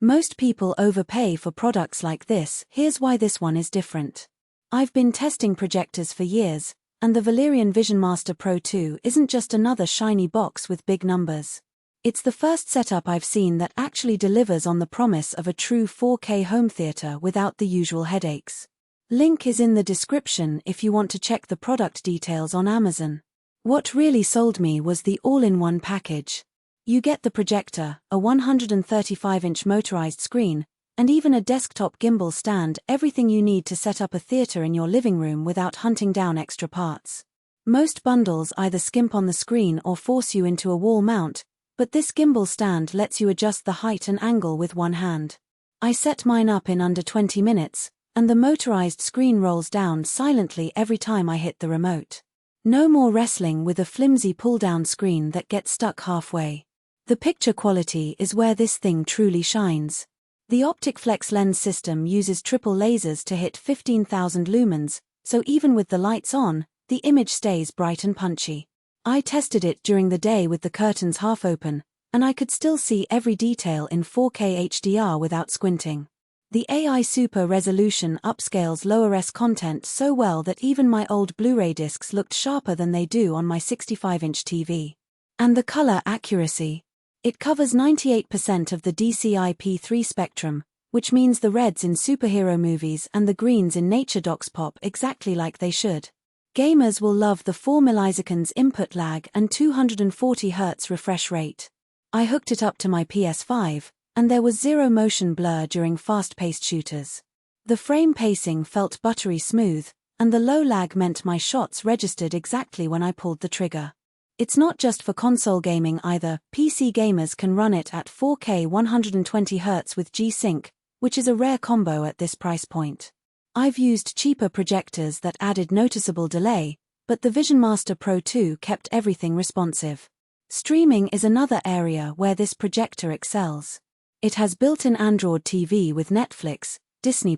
Most people overpay for products like this. Here's why this one is different. I've been testing projectors for years, and the Valerion VisionMaster Pro2 isn't just another shiny box with big numbers. It's the first setup I've seen that actually delivers on the promise of a true 4K home theater without the usual headaches. Link is in the description if you want to check the product details on Amazon. What really sold me was the all-in-one package. You get the projector, a 135-inch motorized screen, and even a desktop gimbal stand, everything you need to set up a theater in your living room without hunting down extra parts. Most bundles either skimp on the screen or force you into a wall mount, but this gimbal stand lets you adjust the height and angle with one hand. I set mine up in under 20 minutes, and the motorized screen rolls down silently every time I hit the remote. No more wrestling with a flimsy pull-down screen that gets stuck halfway. The picture quality is where this thing truly shines. The Optic Flex lens system uses triple lasers to hit 15,000 lumens, so even with the lights on, the image stays bright and punchy. I tested it during the day with the curtains half open, and I could still see every detail in 4K HDR without squinting. The AI Super Resolution upscales lower-res content so well that even my old Blu-ray discs looked sharper than they do on my 65-inch TV. And the color accuracy. It covers 98% of the DCI-P3 spectrum, which means the reds in superhero movies and the greens in nature docs pop exactly like they should. Gamers will love the 4 milliseconds input lag and 240 Hz refresh rate. I hooked it up to my PS5, and there was zero motion blur during fast-paced shooters. The frame pacing felt buttery smooth, and the low lag meant my shots registered exactly when I pulled the trigger. It's not just for console gaming either. PC gamers can run it at 4K 120 Hz with G-Sync, which is a rare combo at this price point. I've used cheaper projectors that added noticeable delay, but the VisionMaster Pro 2 kept everything responsive. Streaming is another area where this projector excels. It has built-in Android TV with Netflix, Disney+,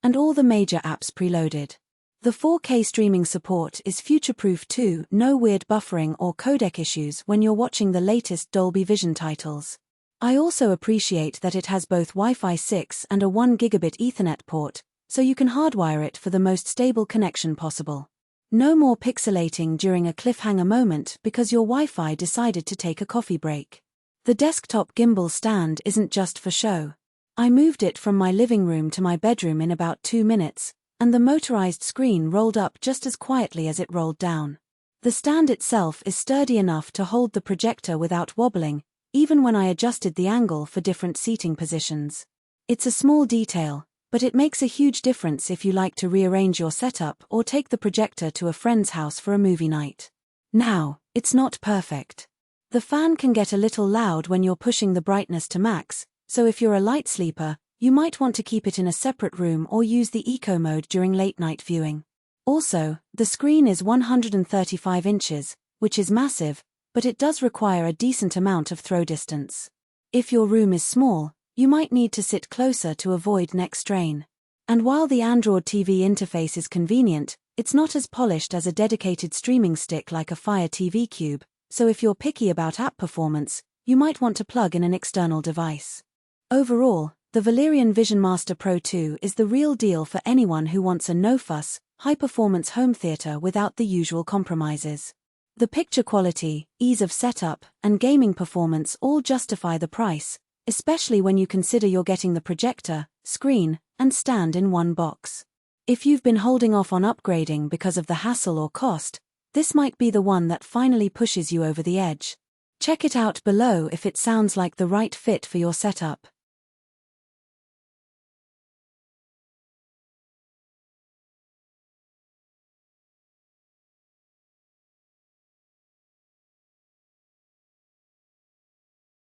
and all the major apps preloaded. The 4K streaming support is future-proof too, no weird buffering or codec issues when you're watching the latest Dolby Vision titles. I also appreciate that it has both Wi-Fi 6 and a 1 gigabit Ethernet port, so you can hardwire it for the most stable connection possible. No more pixelating during a cliffhanger moment because your Wi-Fi decided to take a coffee break. The desktop gimbal stand isn't just for show. I moved it from my living room to my bedroom in about 2 minutes, and the motorized screen rolled up just as quietly as it rolled down. The stand itself is sturdy enough to hold the projector without wobbling, even when I adjusted the angle for different seating positions. It's a small detail, but it makes a huge difference if you like to rearrange your setup or take the projector to a friend's house for a movie night. Now, it's not perfect. The fan can get a little loud when you're pushing the brightness to max, so if you're a light sleeper, you might want to keep it in a separate room or use the eco mode during late-night viewing. Also, the screen is 135 inches, which is massive, but it does require a decent amount of throw distance. If your room is small, you might need to sit closer to avoid neck strain. And while the Android TV interface is convenient, it's not as polished as a dedicated streaming stick like a Fire TV Cube, so if you're picky about app performance, you might want to plug in an external device. Overall, the Valerion VisionMaster Pro 2 is the real deal for anyone who wants a no-fuss, high-performance home theater without the usual compromises. The picture quality, ease of setup, and gaming performance all justify the price, especially when you consider you're getting the projector, screen, and stand in one box. If you've been holding off on upgrading because of the hassle or cost, this might be the one that finally pushes you over the edge. Check it out below if it sounds like the right fit for your setup.